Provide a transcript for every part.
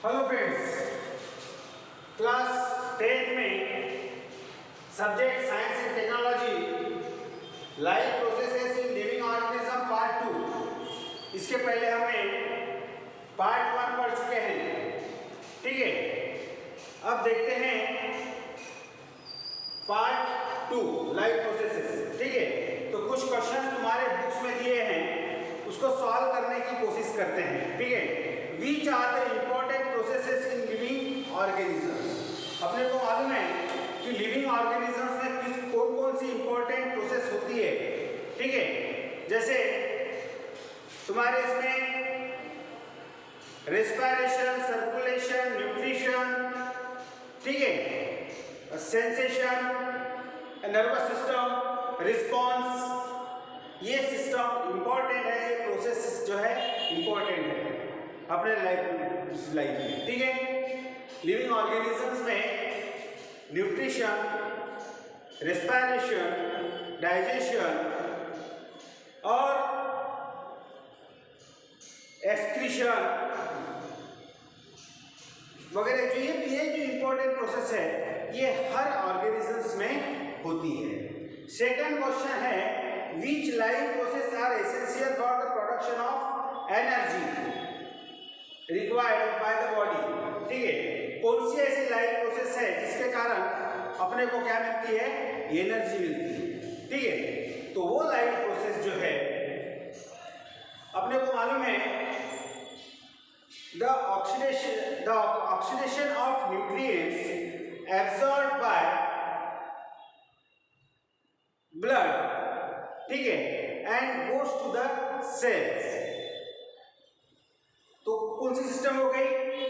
Hello friends, class 10th में subject science and technology life processes in living organism part 2। इसके पहले हमें part 1 पढ़ चुके हैं। ठीक है, अब देखते हैं पार्ट 2 लाइफ प्रोसेसेस। ठीक है, तो कुछ क्वेश्चन तुम्हारे बुक्स में दिए हैं, उसको सॉल्व करने की कोशिश करते हैं। ठीक है, Which are the important processes in living organisms? अपने को मालूम है कि लिविंग ऑर्गेनिजम्स में कौन कौन सी इंपॉर्टेंट प्रोसेस होती है। ठीक है, जैसे तुम्हारे इसमें रेस्पिरेशन, सर्कुलेशन, न्यूट्रिशन, ठीक है, सेंसेशन, नर्वस सिस्टम, रिस्पॉन्स, ये सिस्टम इंपॉर्टेंट है, ये प्रोसेस जो है इंपॉर्टेंट है अपने लाइफ में। ठीक है, लिविंग ऑर्गेनिजम्स में न्यूट्रिशन, रेस्पिरेशन, डाइजेशन और एक्सक्रीशन वगैरह ये जो इंपॉर्टेंट प्रोसेस है, ये हर ऑर्गेनिजम्स में होती है। सेकंड क्वेश्चन है, which life process are essential for the production of energy required by the body. ठीक है, कौन सी ऐसी लाइफ प्रोसेस है जिसके कारण अपने को क्या मिलती है, एनर्जी मिलती है। ठीक है, तो वो लाइफ प्रोसेस जो है अपने को मालूम है, the oxidation of nutrients absorbed by blood, ठीक है, and goes to the cells. तो कौन सी सिस्टम हो गई,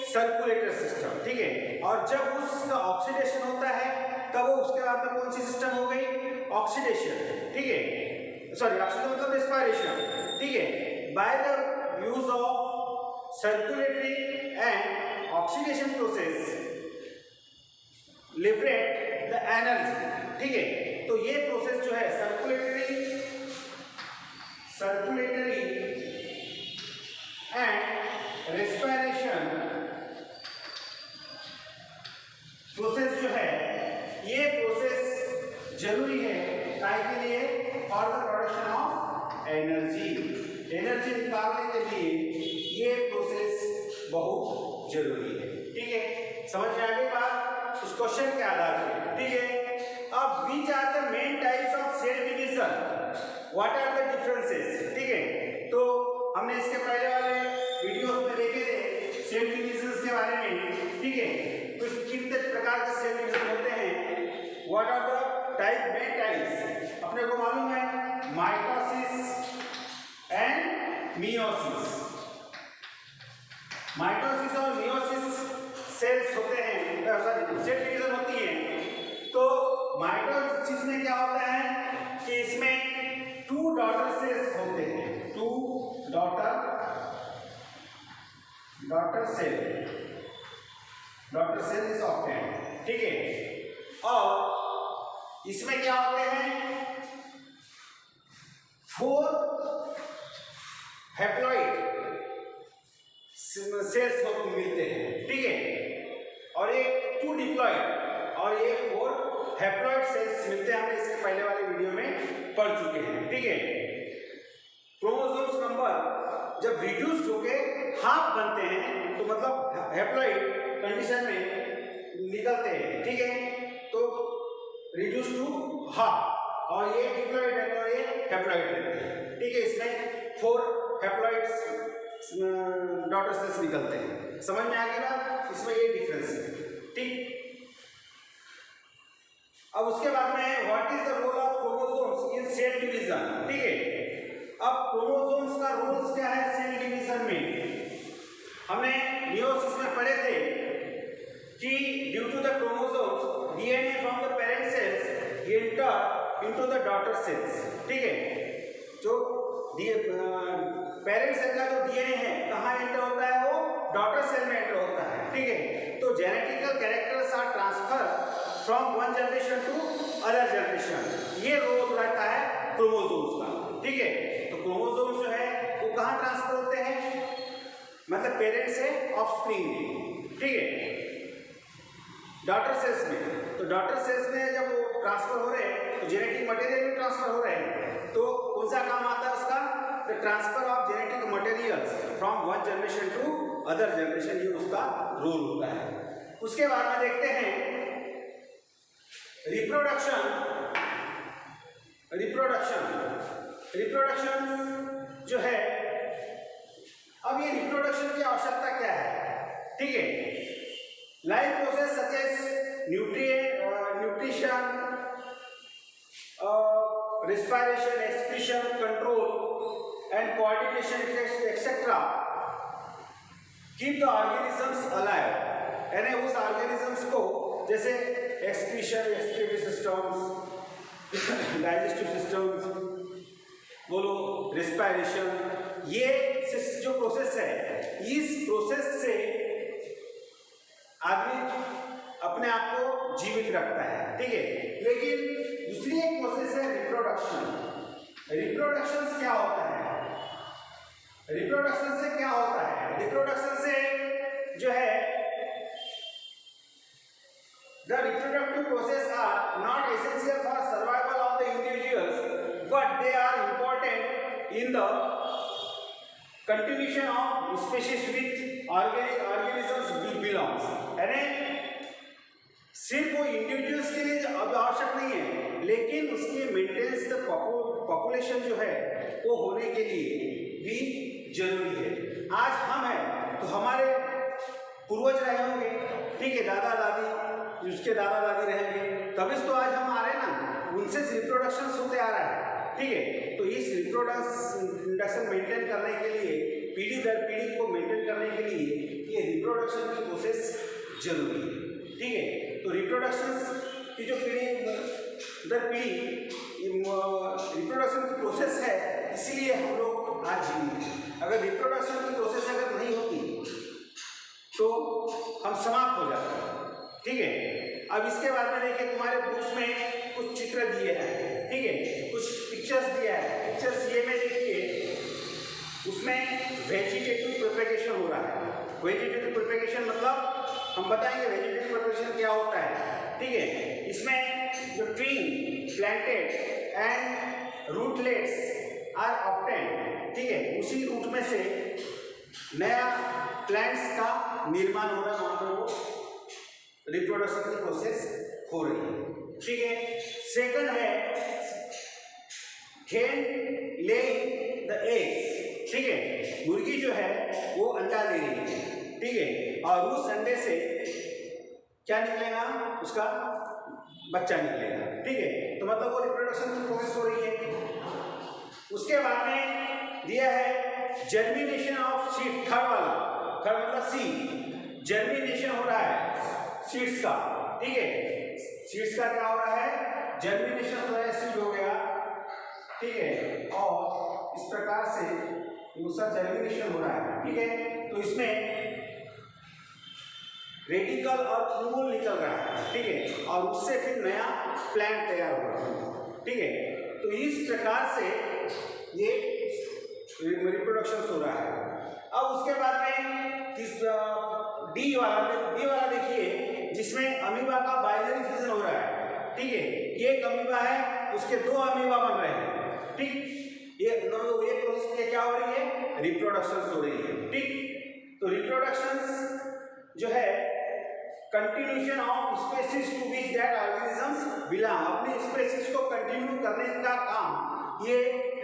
सर्कुलेटर सिस्टम। ठीक है, और जब उसका ऑक्सीडेशन होता है तब वो उसके बाद में कौन सी सिस्टम हो गई, ऑक्सीडेशन। ठीक है, सॉरी, ऑक्सीडेशन मतलब रेस्पिरेशन। ठीक है, by the use of circulatory and oxidation process liberate the energy. ठीक है, तो ये प्रोसेस जो है सर्कुलेटरी एंड रेस्पिरेशन प्रोसेस जो है, ये प्रोसेस जरूरी है के लिए for the production of energy निकालने के लिए ये प्रोसेस बहुत जरूरी है। ठीक है, समझ में आ गई बात उस क्वेश्चन के आधार पर। ठीक है, अब which are the main types of cell division, what are the differences. ठीक है, तो हमने इसके पहले वाले वीडियोस में देखे थे सेल डिवीजन्स के बारे में। ठीक है, तो कितने प्रकार के सेल डिवीजन होते हैं, what are the main types अपने को मालूम है, माइटोसिस एंड मियोसिस। माइटोसिस और मियोसिस सेल्स होते हैं, सॉरी सेल डिवीजन होती है। तो माइटोसिस में क्या होता है कि इसमें 2 डॉटर सेल्स होते हैं, 2 डॉटर सेल इज ऑब्टेन्ड। ठीक है, और इसमें क्या होते हैं, 4 हैप्लॉइड सेल्स मिलते हैं। ठीक है, और एक 2 डिप्लॉइड और एक 4 हैप्लॉइड सेल्स मिलते हैं। हमने इसके पहले वाले वीडियो में पढ़ चुके हैं। ठीक है, क्रोमोसोम्स नंबर जब रिड्यूस्ड होके हाफ बनते हैं तो मतलब हैप्लॉइड कंडीशन में निकलते हैं। ठीक है, तो रिड्यूस टू हाफ, और ये डिप्लॉइड रहते हैं और ये हैप्लॉइड रहते हैं। ठीक है, इसमें 4 हैप्लॉइड्स डॉटर सेल्स निकलते हैं। समझ में आ गई बात, इसमें ये डिफरेंस है। ठीक, अब उसके बाद में what is the role of chromosomes in cell division. ठीक है, अब क्रोमोसोम्स का रोल क्या है सेल डिवीजन में, हमने मियोसिस में पढ़े थे कि due to the chromosomes DNA from the parent cells enter into the daughter cells. ठीक है, जो पेरेंट सेल का जो डीएनए है कहाँ एंटर होता है, वो डॉटर सेल में एंटर होता है। ठीक है, तो genetical characters are transfer from one generation to other generation, ये रोल रहता है क्रोमोसोम्स का। ठीक है, तो क्रोमोसोम्स जो है वो कहाँ ट्रांसफर होते हैं, मतलब पेरेंट से ऑफस्प्रिंग में। ठीक है, डॉटर सेल्स में। तो डॉटर सेल्स में जब वो ट्रांसफर हो रहे हैं तो जेनेटिक मटेरियल भी ट्रांसफर हो रहे हैं, तो कौन सा काम आता है उसका? The transfer of genetic materials from one generation to other generation, ये उसका रोल होता है। उसके बाद में देखते हैं रिप्रोडक्शन। रिप्रोडक्शन जो है, अब ये रिप्रोडक्शन की आवश्यकता क्या है? ठीक है, life process such as nutrition, respiration, excretion, control and coordination etc. keep the organisms alive, यानी उस ऑर्गेनिजम्स को, जैसे excretion, excretory systems, digestive systems बोलो, रेस्पिरेशन, ये जो प्रोसेस है, इस प्रोसेस से आदमी अपने आप को जीवित रखता है। ठीक है, लेकिन दूसरी एक प्रोसेस है रिप्रोडक्शन। रिप्रोडक्शन क्या होता है? रिप्रोडक्शन से क्या होता है? रिप्रोडक्शन से जो है, the reproductive process are not essential for survival of the individuals but they are important in the continuation of species with organisms belongs. यानी सिर्फ वो इंडिविजुअल्स के लिए अब आवश्यक नहीं है, लेकिन उसके मेंटेनेंस द पॉपुलेशन जो है वो होने के लिए भी जरूरी है। आज हम हैं तो हमारे पूर्वज रहे होंगे, ठीक है, दादा दादी, उसके दादा दादी रहेंगे, तभी तो आज हम आ रहे हैं ना, उनसे रिप्रोडक्शन होते आ रहा है। ठीक है, तो इस रिप्रोडक्शन मेंटेन करने के लिए, पीढ़ी दर पीढ़ी को मेंटेन करने के लिए ये रिप्रोडक्शन की प्रोसेस जरूरी है। ठीक है, तो रिप्रोडक्शन की जो पीढ़ी दर पीढ़ी रिप्रोडक्शन की प्रोसेस है, इसीलिए हम लोग आज जीवित हैं। अगर रिप्रोडक्शन की प्रोसेस अगर नहीं होती तो हम समाप्त हो जाते हैं। ठीक है, अब इसके बाद में देखिए, तुम्हारे बुक्स में कुछ चित्र दिए हैं, ठीक है, कुछ पिक्चर्स दिया है। पिक्चर्स ये में देखिए, उसमें वेजिटेटिव प्रोपेगेशन हो रहा है। वेजिटेटिव प्रोपेगेशन मतलब हम बताएंगे वेजिटेटिव प्रोपेगेशन क्या होता है। ठीक है, इसमें जो tree planted and rootlets are obtain, ठीक है, उसी रूट में से नया प्लांट्स का निर्माण हो रहा है, वहां पर वो रिप्रोडक्शन की प्रोसेस हो रही है। ठीक है, सेकंड है hen laying the eggs। ठीक है, मुर्गी जो है वो अंडा दे रही है। ठीक है, और उस अंडे से क्या निकलेगा? उसका बच्चा निकलेगा। ठीक है, तो मतलब वो रिप्रोडक्शन की प्रोसेस हो रही है। उसके बाद में दिया है जर्मिनेशन ऑफ सीड, थर्ड वाला, थर्ड मतलब सीड, जर्मिनेशन हो रहा है सीड्स का। ठीक है, सीड्स का क्या हो रहा है? जर्मिनेशन हो रहा है, सीड हो गया। ठीक है, और इस प्रकार से दूसरा जर्मिनेशन हो रहा है। ठीक है, तो इसमें रेडिकल और फ्यूल निकल रहा है। ठीक है, और उससे फिर नया प्लांट तैयार हो रहा है। ठीक है, तो इस प्रकार से ये रिप्रोडक्शन हो रहा है। अब उसके बाद में डी वाला देखिए, जिसमें अमीबा का बाइनरी फ्यूजन हो रहा है। ठीक है, ये एक अमीबा है, उसके दो अमीबा बन रहे हैं। ठीक, ये प्रोसेस क्या हो रही है? रिप्रोडक्शन हो रही है। ठीक, तो रिप्रोडक्शन जो है continuation of species to which that organisms belong, अपनी स्पीशीज को कंटिन्यू करने का काम ये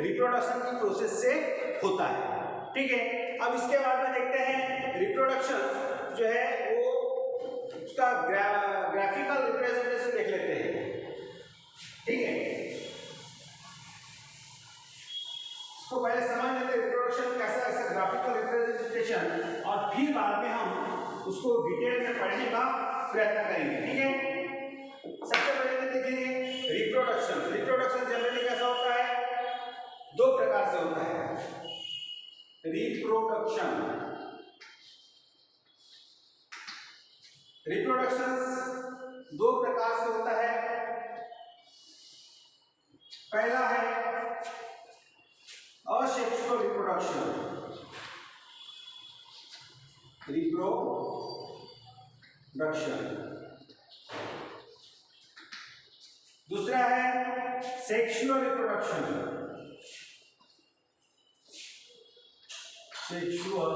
रिप्रोडक्शन की प्रोसेस से होता है। ठीक है, अब इसके बाद में देखते हैं रिप्रोडक्शन जो है वो उसका ग्राफिकल रिप्रेजेंटेशन देख लेते हैं। ठीक है, इसको पहले समझ लेते हैं रिप्रोडक्शन कैसा, ऐसा ग्राफिकल रिप्रेजेंटेशन, और फिर बाद में हम उसको डिटेल में पढ़ने का प्रयत्न करेंगे। ठीक है, सबसे पहले देखिए रिप्रोडक्शन। रिप्रोडक्शन जनरली कैसा होता है? दो प्रकार से होता है। रिप्रोडक्शन दो प्रकार से होता है। पहला है असेक्सुअल रिप्रोडक्शन। दूसरा है सेक्सुअल रिप्रोडक्शन। सेक्सुअल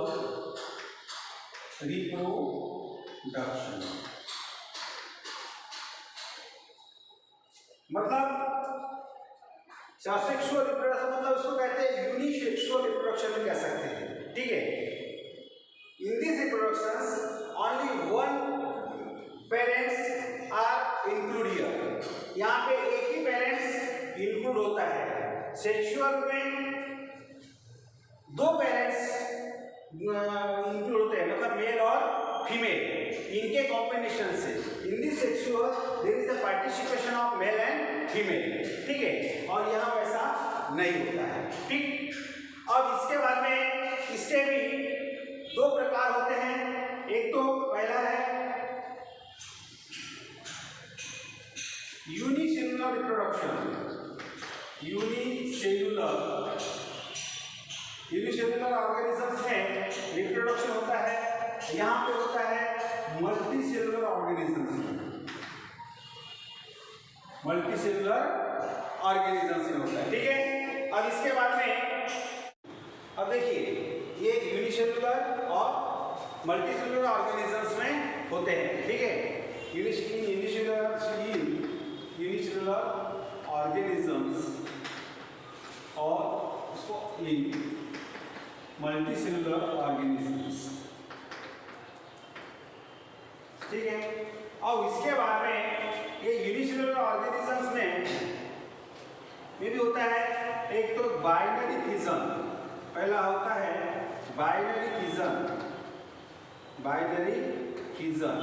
रिप्रोडक्शन मतलब सेक्सुअल रिप्रोडक्शन मतलब उसको कहते हैं यूनिसेक्सुअल रिप्रोडक्शन भी कह सकते हैं, ठीक है। In this reproductions only one parents are include here, यहाँ पे एक ही पेरेंट्स इंक्लूड होता है। सेक्सुअल में दो पेरेंट्स इंक्लूड होते हैं, मतलब मेल और फीमेल, इनके कॉम्बिनेशन से। In this sexual there is the participation of male and female, ठीक है। और यहाँ वैसा नहीं होता है, ठीक। अब इसके बाद में इसके भी दो प्रकार होते हैं। एक तो पहला है यूनिसेलुलर रिप्रोडक्शन। यूनिसेलुलर ऑर्गेनिजम्स में रिप्रोडक्शन होता है, यहाँ पे होता है मल्टीसेलुलर ऑर्गेनिजम्स में। मल्टीसेलुलर ऑर्गेनिजम्स में होता है, ठीक है। अब इसके बाद में अब देखिए ये यूनिसेलुलर और मल्टीसेलुलर ऑर्गेनिजम्स में होते हैं, ठीक है। यूनिसेलुलर ऑर्गेनिजम्स और उसको मल्टीसेलुलर ऑर्गेनिजम्स, ठीक है। और इसके बाद में ये यूनिसेलुलर ऑर्गेनिजम्स में भी होता है एक तो बाइनरी फिजन। पहला होता है बाइनरी फिजन।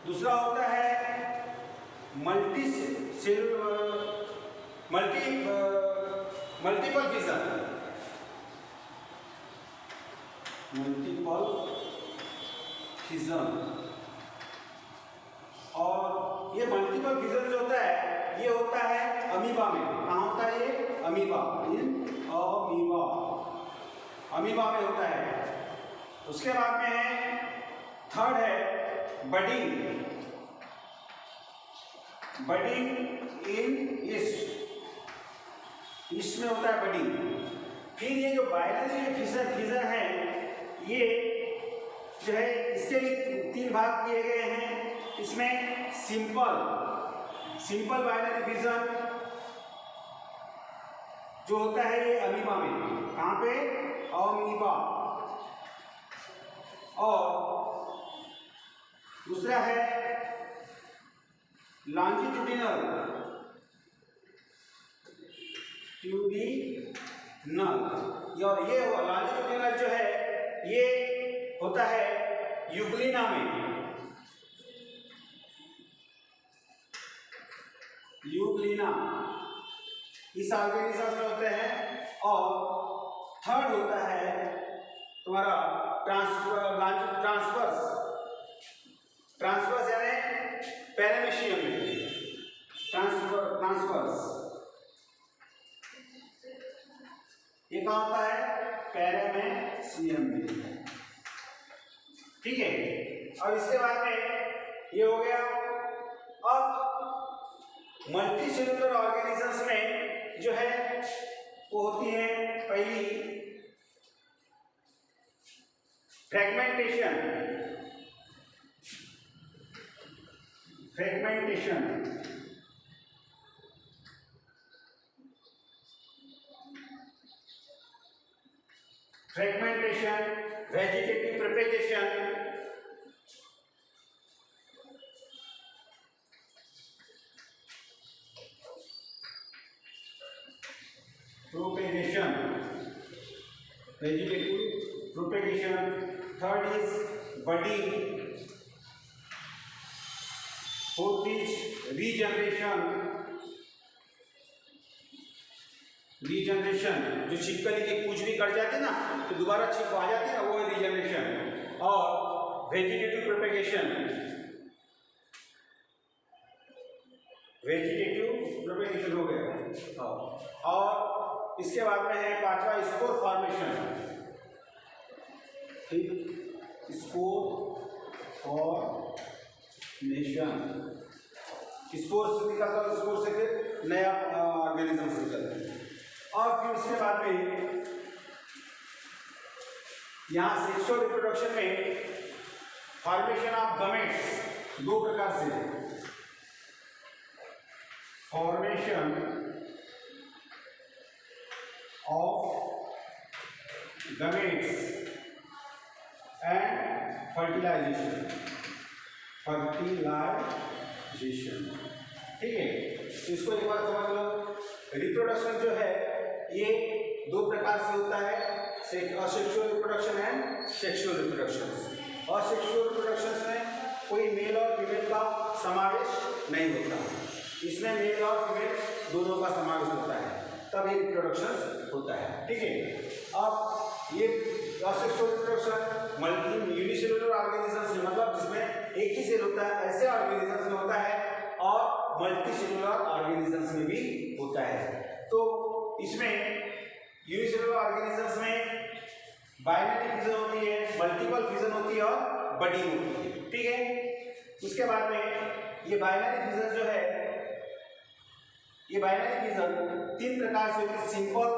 दूसरा होता है मल्टीपल फिजन। और ये मल्टीपल फिजन जो होता है ये होता है अमीबा में। कहाँ होता है ये? अमीबा में होता है। उसके बाद में है थर्ड है बडिंग इन ईस्ट में होता है बडिंग। फिर ये जो बाइनरी फिजन है ये जो है इसके भी 3 भाग किए गए हैं। इसमें सिंपल बाइनरी फिजन जो होता है ये अमीबा में। कहाँ पे? अमीबा। और दूसरा है लॉन्जिट्यूडिनल और ये लॉन्जिट्यूडिनल जो है ये होता है यूग्लिना में। इस ऑर्गेनिज्म में होते हैं। और थर्ड होता है तुम्हारा ट्रांसवर्स यानी पैरामीशियम में। ट्रांसवर्स ये कहाँ होता है? पैरामीशियम में, ठीक है। और इसके बाद में ये हो गया। अब मल्टीसेलुलर ऑर्गेनिजम्स में जो है वो होती है पहली fragmentation. Vegetative propagation, vegetative propagation. Third is budding. Fourth is regeneration. जो छिपकली की पूंछ भी कट जाती है ना तो दोबारा छिप आ जाती है ना, वो है रीजनरेशन। और वेजिटेटिव प्रोपेगेशन हो गया। और इसके बाद में है 5वां स्पोर फॉर्मेशन। ठीक, स्पोर फॉर्मेशन, स्पोर से निकलता है, स्पोर से फिर नया ऑर्गेनिज्म से निकलता है। और फिर उसके बाद में यहाँ सेक्सुअल रिप्रोडक्शन में फॉर्मेशन ऑफ गमेट्स दो प्रकार से, formation of gametes and fertilization, ठीक है। इसको एक बार समझ लो, रिप्रोडक्शन जो है ये दो प्रकार से होता है, asexual reproduction and sexual reproduction. Asexual reproduction में कोई मेल और फीमेल का समावेश नहीं होता, इसमें मेल और फीमेल दोनों का समावेश होता है, तब ये रिप्रोडक्शन होता है, ठीक है। अब ये asexual reproduction multi unicellular organisms में, मतलब जिसमें एक ही सेल होता है, ऐसे ऑर्गेनिजम्स में होता है, और मल्टी सेलुलर ऑर्गेनिजम्स में भी होता है। तो इसमें यूनिसेलुलर ऑर्गेनिजम्स में बाइनरी फिजन होती है, मल्टीपल फिजन होती है और बडिंग होती है, ठीक है। उसके बाद में ये बाइनरी फिजन जो है, ये बाइनरी फिजन तीन प्रकार से होती है। सिंपल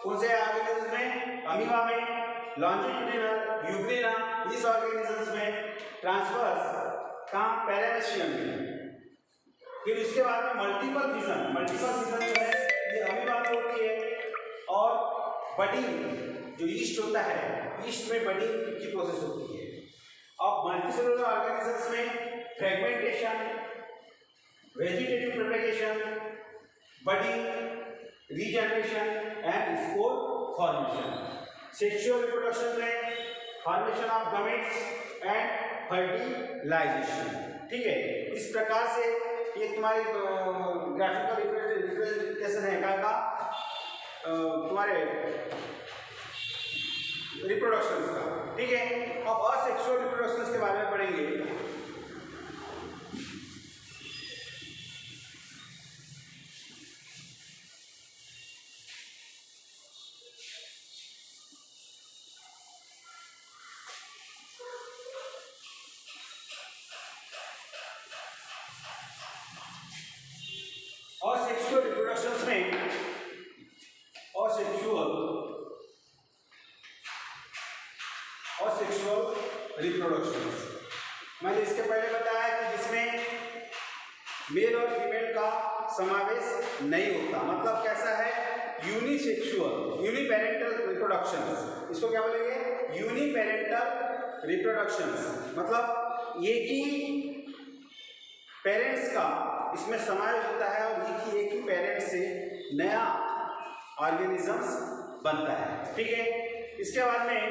कौन से ऑर्गेनिजम्स में, अमीबा में, लॉन्जिट्यूडिनल, यूग्रेना, इस ऑर्गेनिजम्स में, ट्रांसवर्स का पैरामेशियम में। फिर इसके बाद में मल्टीपल फिजन जो है ये अमीबा में होती है, और बडिंग जो ईस्ट होता है, ईस्ट में बडिंग की प्रोसेस होती है। अब मल्टीसेलुलर ऑर्गेनिजम्स में fragmentation, vegetative propagation, budding, regeneration and spore formation. Sexual reproduction में formation of gametes and fertilization, ठीक है। इस प्रकार से ये तुम्हारी ग्राफिकल रिप्रेजेंटेशन है का तुम्हारे रिप्रोडक्शन का, ठीक है। अब असेक्सुअल रिप्रोडक्शन के बारे में पढ़ेंगे। असेक्सुअल रिप्रोडक्शन में असेक्सुअल रिप्रोडक्शन मैंने इसके पहले बताया कि जिसमें मेल और फीमेल का समावेश नहीं होता, मतलब कैसा है, यूनिसेक्सुअल, यूनिपेरेंटल रिप्रोडक्शंस। इसको क्या बोलेंगे, यूनिपेरेंटल रिप्रोडक्शंस, मतलब एक ही पेरेंट्स का इसमें समावेश होता है, और एक ही पेरेंट्स से नया ऑर्गेनिजम्स बनता है, ठीक है। इसके बाद में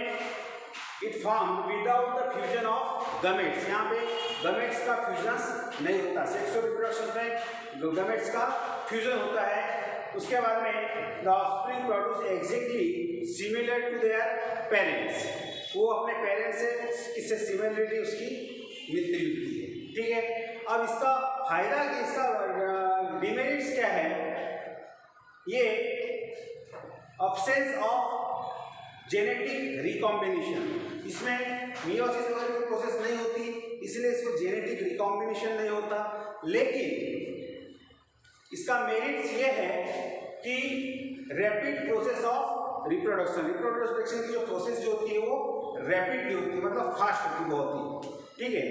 it form without the fusion of gametes, यहाँ पे गमेट्स का फ्यूजन नहीं होता। सेक्सुअल रिप्रोडक्शन में गमेट्स का फ्यूजन होता है। उसके बाद में the offspring produce exactly similar to their parents, वो अपने पेरेंट्स से इससे सिमिलरिटी उसकी मिलती है, ठीक है। अब इसका फायदा, इसका डिमेरिट्स क्या है, ये अब्सेंस ऑफ जेनेटिक रिकॉम्बिनेशन, इसमें मियोसिस वगैरह की प्रोसेस नहीं होती, इसलिए इसको जेनेटिक रिकॉम्बिनेशन नहीं होता। लेकिन इसका मेरिट्स ये है कि रैपिड प्रोसेस ऑफ रिप्रोडक्शन की जो प्रोसेस जो होती है वो रैपिडली होती है, मतलब फास्ट होती है बहुत ही, ठीक है।